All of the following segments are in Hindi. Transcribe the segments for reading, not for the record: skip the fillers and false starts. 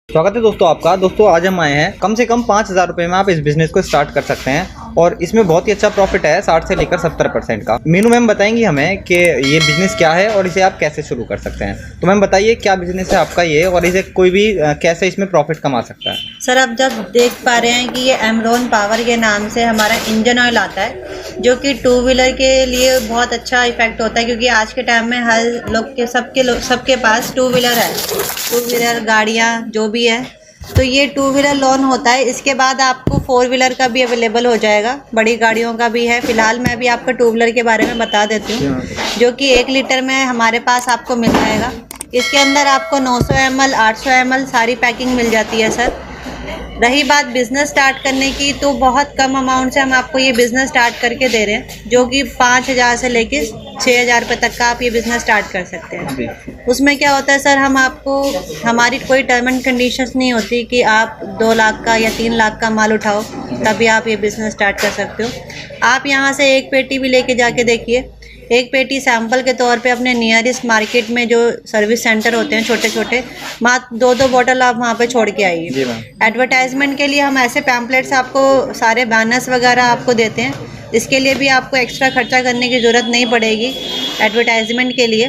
स्वागत है दोस्तों आपका। दोस्तों आज हम आए हैं, कम से कम 5,000 रुपये में आप इस बिजनेस को स्टार्ट कर सकते हैं और इसमें बहुत ही अच्छा प्रॉफिट है, 60 से लेकर 70% का। मीनू मैम बताएंगी हमें कि ये बिजनेस क्या है और इसे आप कैसे शुरू कर सकते हैं। तो मैम बताइए क्या बिजनेस है आपका ये, और इसे कोई भी कैसे इसमें प्रॉफिट कमा सकता है। सर आप जब देख पा रहे हैं कि ये एमरॉन पावर के नाम से हमारा इंजन ऑयल आता है, जो कि टू व्हीलर के लिए बहुत अच्छा इफेक्ट होता है, क्योंकि आज के टाइम में हर लोग के सबके पास टू व्हीलर है, टू व्हीलर गाड़ियाँ जो भी है। तो ये टू व्हीलर लोन होता है। इसके बाद आपको फोर व्हीलर का भी अवेलेबल हो जाएगा, बड़ी गाड़ियों का भी है। फिलहाल मैं भी आपको टू व्हीलर के बारे में बता देती हूँ, जो कि 1 लीटर में हमारे पास आपको मिल जाएगा। इसके अंदर आपको 900 ml 800 ml सारी पैकिंग मिल जाती है सर। रही बात बिज़नेस स्टार्ट करने की, तो बहुत कम अमाउंट से हम आपको ये बिज़नेस स्टार्ट करके दे रहे हैं, जो कि 5,000 से लेके 6,000 रुपये तक का आप ये बिज़नेस स्टार्ट कर सकते हैं। उसमें क्या होता है सर, हम आपको, हमारी कोई टर्म एंड कंडीशंस नहीं होती कि आप 2 लाख का या 3 लाख का माल उठाओ तभी आप ये बिज़नेस स्टार्ट कर सकते हो। आप यहाँ से एक पेटी भी लेके जाके देखिए, एक पेटी सैंपल के तौर पे अपने नियरेस्ट मार्केट में जो सर्विस सेंटर होते हैं छोटे छोटे, मात्र 2-2 बोतल आप वहाँ पे छोड़ के आइए। एडवर्टाइजमेंट के लिए हम ऐसे पैम्पलेट्स आपको, सारे बैनर्स वगैरह आपको देते हैं। इसके लिए भी आपको एक्स्ट्रा खर्चा करने की ज़रूरत नहीं पड़ेगी। एडवर्टाइजमेंट के लिए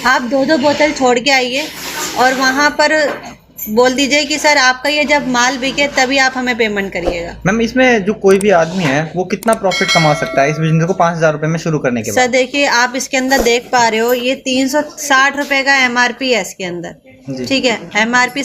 आप 2-2 बोतल छोड़ के आइए और वहाँ पर बोल दीजिए कि सर आपका ये जब माल बिके तभी आप हमें पेमेंट करिएगा। मैम इसमें जो कोई भी आदमी है वो कितना प्रॉफिट कमा सकता है इस बिजनेस को 5,000 रुपये में शुरू करने के बाद? सर देखिए, आप इसके अंदर देख पा रहे हो, ये 360 रुपये का MRP है इसके अंदर, ठीक है। MRP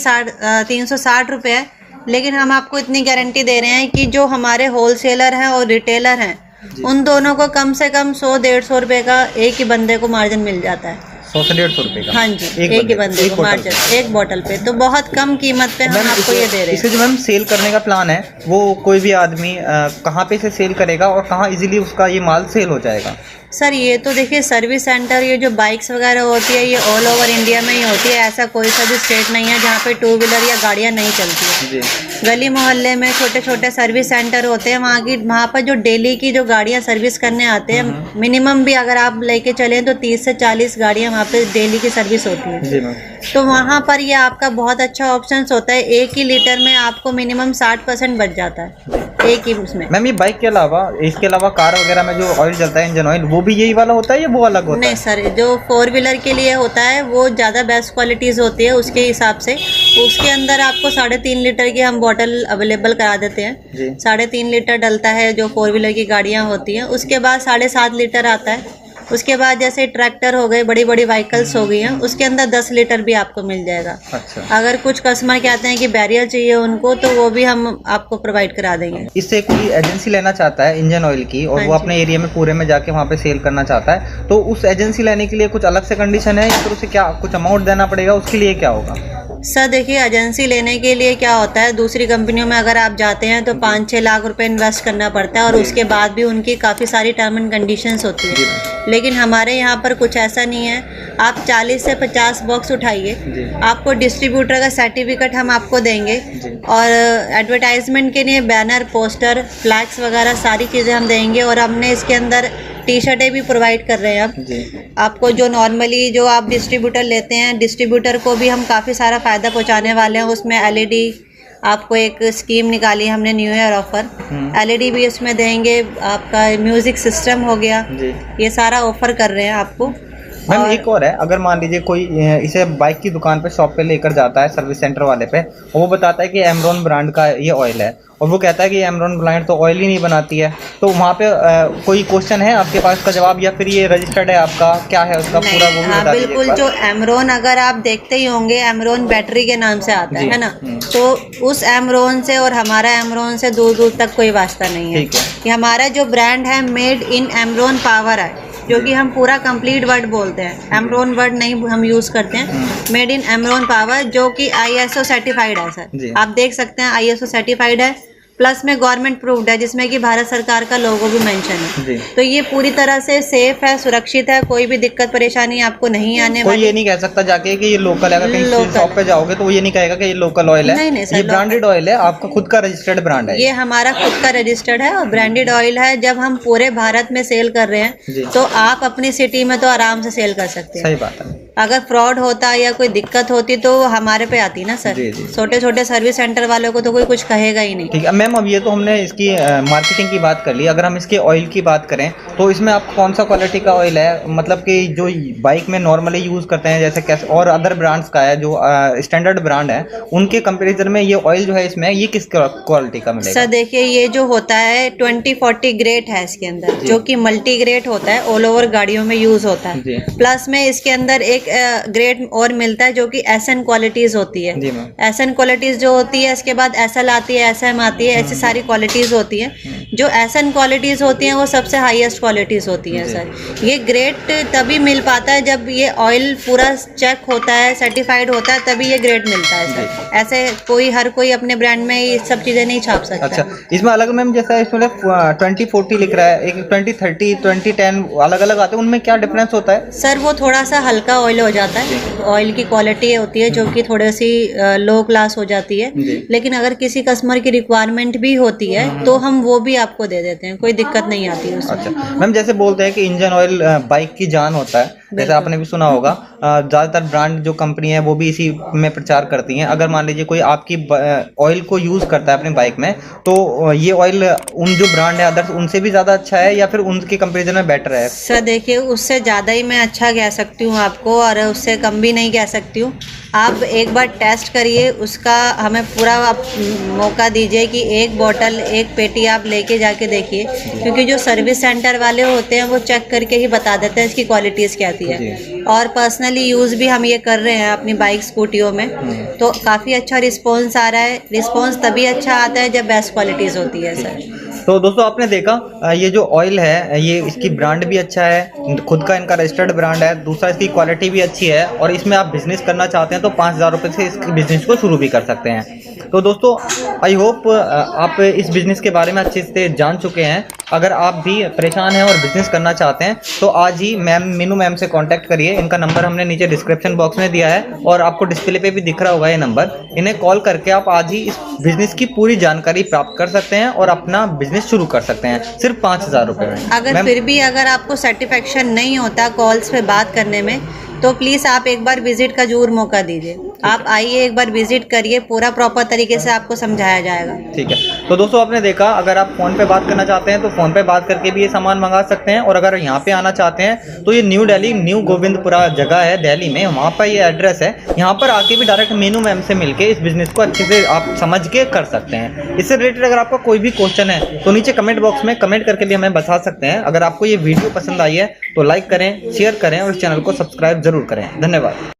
360 रुपये है, लेकिन हम आपको इतनी गारंटी दे रहे हैं कि जो हमारे होलसेलर हैं और रिटेलर हैं, उन दोनों को कम से कम 100-150 रुपये का एक ही बंदे को मार्जिन मिल जाता है। 100 से 150 रुपये का? हाँ जी, एक ही बंदे को मार्जिन, एक बोतल पे। तो बहुत कम कीमत पे हम आपको ये दे रहे हैं। इसे जो मैम सेल करने का प्लान है, वो कोई भी आदमी कहाँ पे इसे सेल करेगा और कहाँ इजीली उसका ये माल सेल हो जाएगा? सर ये तो देखिए, सर्विस सेंटर, ये जो बाइक्स वगैरह होती है ये ऑल ओवर इंडिया में ही होती है। ऐसा कोई सा भी स्टेट नहीं है जहाँ पे टू व्हीलर या गाड़ियाँ नहीं चलती है। गली मोहल्ले में छोटे छोटे सर्विस सेंटर होते हैं, वहाँ पर जो डेली की जो गाड़ियाँ सर्विस करने आते हैं, मिनिमम भी अगर आप लेके चलें तो 30 से 40 गाड़ियाँ वहाँ पे डेली की सर्विस होती है। तो वहाँ पर ये आपका बहुत अच्छा ऑप्शन होता है। 1 ही लीटर में आपको मिनिमम 60% बच जाता है एक ही उसमें। मैम ये बाइक के अलावा, इसके अलावा कार वगैरह में जो ऑयल चलता है, इंजन ऑयल, वो भी यही वाला होता है या वो अलग होता है? नहीं सर, जो 4 व्हीलर के लिए होता है वो ज़्यादा बेस्ट क्वालिटीज़ होती है उसके हिसाब से। उसके अंदर आपको 3.5 लीटर की हम बॉटल अवेलेबल करा देते हैं। 3.5 लीटर डलता है जो 4 व्हीलर की गाड़ियाँ होती हैं। उसके बाद 7.5 लीटर आता है। उसके बाद जैसे ट्रैक्टर हो गए, बड़ी बड़ी व्हीकल्स हो गई हैं, उसके अंदर 10 लीटर भी आपको मिल जाएगा। अच्छा। अगर कुछ कस्टमर कहते हैं कि बैरियर चाहिए उनको, तो वो भी हम आपको प्रोवाइड करा देंगे। इससे कोई एजेंसी लेना चाहता है इंजन ऑयल की और वो अपने एरिया में पूरे में जाके वहाँ पे सेल करना चाहता है, तो उस एजेंसी लेने के लिए कुछ अलग से कंडीशन है या फिर उसे क्या कुछ अमाउंट देना पड़ेगा? उसके लिए क्या होगा? सर देखिए, एजेंसी लेने के लिए क्या होता है, दूसरी कंपनियों में अगर आप जाते हैं तो 5-6 लाख रुपए इन्वेस्ट करना पड़ता है और उसके बाद भी उनकी काफ़ी सारी टर्म एंड कंडीशंस होती है। लेकिन हमारे यहाँ पर कुछ ऐसा नहीं है। आप 40 से 50 बॉक्स उठाइए, आपको डिस्ट्रीब्यूटर का सर्टिफिकेट हम आपको देंगे और एडवर्टाइजमेंट के लिए बैनर, पोस्टर, फ्लैक्स वगैरह सारी चीज़ें हम देंगे। और हमने इसके अंदर टी-शर्टें भी प्रोवाइड कर रहे हैं अब आपको। जो नॉर्मली जो आप डिस्ट्रीब्यूटर लेते हैं, डिस्ट्रीब्यूटर को भी हम काफ़ी सारा फ़ायदा पहुंचाने वाले हैं। उसमें LED आपको एक स्कीम निकाली हमने, न्यू ईयर ऑफर, LED भी उसमें देंगे। आपका म्यूज़िक सिस्टम हो गया, ये सारा ऑफर कर रहे हैं आपको। मैम एक और है, अगर मान लीजिए कोई इसे बाइक की दुकान पे, शॉप पे लेकर जाता है सर्विस सेंटर वाले पे, और वो बताता है कि एमरॉन ब्रांड का ये ऑयल है और वो कहता है कि एमरॉन ब्रांड तो ऑयल ही नहीं बनाती है, तो वहाँ पे कोई क्वेश्चन है आपके पास का जवाब, या फिर ये रजिस्टर्ड है आपका, क्या है उसका पूरा वो भी बता दीजिए। बिल्कुल, जो एमरॉन, अगर आप देखते ही होंगे, एमरॉन बैटरी के नाम से आता है ना, तो उस एमरॉन से और हमारा एमरॉन से दूर दूर तक कोई वास्ता नहीं है। ये हमारा जो ब्रांड है, मेड इन एमरॉन पावर है, जो कि हम पूरा कंप्लीट वर्ड बोलते हैं। एमरॉन वर्ड नहीं हम यूज़ करते हैं, मेड इन एमरॉन पावर, जो कि ISO सर्टिफाइड है सर। आप देख सकते हैं ISO सर्टिफाइड है, प्लस में गवर्नमेंट प्रूव्ड है, जिसमें कि भारत सरकार का लोगो भी मेंशन है। तो ये पूरी तरह से सेफ है, सुरक्षित है, कोई भी दिक्कत परेशानी आपको नहीं आने वाली। कोई ये नहीं कह सकता जाके कि ये लोकल है। अगर कहीं शॉप पे जाओगे तो वो ये नहीं कहेगा कि ये लोकल ऑयल है। नहीं सर, ये ब्रांडेड ऑयल है, आपका खुद का रजिस्टर्ड ब्रांड है। ये हमारा खुद का रजिस्टर्ड है और ब्रांडेड ऑयल है। जब हम पूरे भारत में सेल कर रहे हैं तो आप अपनी सिटी में तो आराम से सेल कर सकते हैं। सही बात है। अगर फ्रॉड होता या कोई दिक्कत होती तो वो हमारे पे आती ना सर। जी, जी। छोटे छोटे सर्विस सेंटर वालों को तो कोई कुछ कहेगा ही नहीं। ठीक है मैम, अब ये तो हमने इसकी मार्केटिंग की बात कर ली। अगर हम इसके ऑयल की बात करें तो इसमें आपको कौन सा क्वालिटी का ऑयल है, मतलब कि जो बाइक में नॉर्मली यूज़ करते हैं जैसे कैसे और अदर ब्रांड्स का है जो स्टैंडर्ड ब्रांड है, उनके कंपैरिजन में ये ऑयल जो है इसमें ये किस क्वालिटी का मिलेगा? सर देखिए, ये जो होता है 2040 ग्रेड है इसके अंदर, जो कि मल्टी ग्रेड होता है, ऑल ओवर गाड़ियों में यूज होता है। जी। प्लस में इसके अंदर एक ग्रेड और मिलता है जो कि एसएन क्वालिटीज होती है। जी मैम। एसएन क्वालिटीज जो होती है, इसके बाद एसएल आती है, एसएम आती है, ऐसी सारी क्वालिटीज होती है। जो एसएन क्वालिटीज होती हैं वो सबसे हाईएस्ट क्वालिटीज होती हैं सर। ये ग्रेड तभी मिल पाता है जब ये ऑयल पूरा चेक होता है, सर्टिफाइड होता है, तभी ये ग्रेड मिलता है सर। ऐसे हर कोई अपने ब्रांड में ये सब चीजें नहीं छाप सकता। अच्छा, इसमें अलग मैम जैसा इसमें 2040 लिख रहा है, एक 2030 2010 अलग अलग आते हैं, उनमें क्या डिफरेंस होता है? सर वो थोड़ा सा हल्का ऑयल हो जाता है, ऑयल की क्वालिटी होती है जो कि थोड़ी सी लो क्लास हो जाती है। लेकिन अगर किसी कस्टमर की रिक्वायरमेंट भी होती है तो हम वो भी आपको दे देते हैं, कोई दिक्कत नहीं आती है उसमें। अच्छा मैम, जैसे बोलते हैं कि इंजन ऑयल बाइक की जान होता है, जैसे आपने भी सुना होगा, ज़्यादातर ब्रांड जो कंपनी है वो भी इसी में प्रचार करती हैं। अगर मान लीजिए कोई आपकी ऑयल को यूज़ करता है अपनी बाइक में, तो ये ऑयल उन जो ब्रांड है अदर्स उनसे भी ज़्यादा अच्छा है या फिर उनके कंपेरिजन में बेटर है? सर देखिए, उससे ज़्यादा ही मैं अच्छा कह सकती हूँ आपको, और उससे कम भी नहीं कह सकती हूँ। आप एक बार टेस्ट करिए, उसका हमें पूरा आप मौका दीजिए कि एक बोतल, एक पेटी आप लेके जाके देखिए, क्योंकि जो सर्विस सेंटर वाले होते हैं वो चेक करके ही बता देते हैं इसकी क्वालिटीज़ क्या आती है। और पर्सनली यूज़ भी हम ये कर रहे हैं अपनी बाइक स्कूटियों में, तो काफ़ी अच्छा रिस्पॉन्स आ रहा है। रिस्पॉन्स तभी अच्छा आता है जब बेस्ट क्वालिटीज़ होती है सर। तो दोस्तों आपने देखा ये जो ऑयल है ये इसकी ब्रांड भी अच्छा है, खुद का इनका रजिस्टर्ड ब्रांड है, दूसरा इसकी क्वालिटी भी अच्छी है, और इसमें आप बिजनेस करना चाहते हैं तो 5,000 रुपये से इस बिज़नेस को शुरू भी कर सकते हैं। तो दोस्तों आई होप आप इस बिज़नेस के बारे में अच्छे से जान चुके हैं। अगर आप भी परेशान हैं और बिज़नेस करना चाहते हैं तो आज ही मैम मीनू मैम से कांटेक्ट करिए। इनका नंबर हमने नीचे डिस्क्रिप्शन बॉक्स में दिया है और आपको डिस्प्ले पे भी दिख रहा होगा ये नंबर। इन्हें कॉल करके आप आज ही इस बिज़नेस की पूरी जानकारी प्राप्त कर सकते हैं और अपना बिज़नेस शुरू कर सकते हैं सिर्फ 5,000 रुपये में। अगर फिर भी अगर आपको सेटिस्फेक्शन नहीं होता कॉल्स पे बात करने में, तो प्लीज़ आप एक बार विजिट का जरूर मौका दीजिए। आप आइए, एक बार विजिट करिए, पूरा प्रॉपर तरीके से आपको समझाया जाएगा। ठीक है, तो दोस्तों आपने देखा, अगर आप फ़ोन पे बात करना चाहते हैं तो फ़ोन पे बात करके भी ये सामान मंगा सकते हैं, और अगर यहाँ पे आना चाहते हैं तो ये न्यू दिल्ली, न्यू गोविंदपुरा जगह है दिल्ली में, वहाँ पर ये एड्रेस है। यहाँ पर आके भी डायरेक्ट मीनू मैम से मिलके इस बिज़नेस को अच्छे से आप समझ के कर सकते हैं। इससे रिलेटेड अगर आपका कोई भी क्वेश्चन है तो नीचे कमेंट बॉक्स में कमेंट करके भी हमें बता सकते हैं। अगर आपको ये वीडियो पसंद आई है तो लाइक करें, शेयर करें और इस चैनल को सब्सक्राइब जरूर करें। धन्यवाद।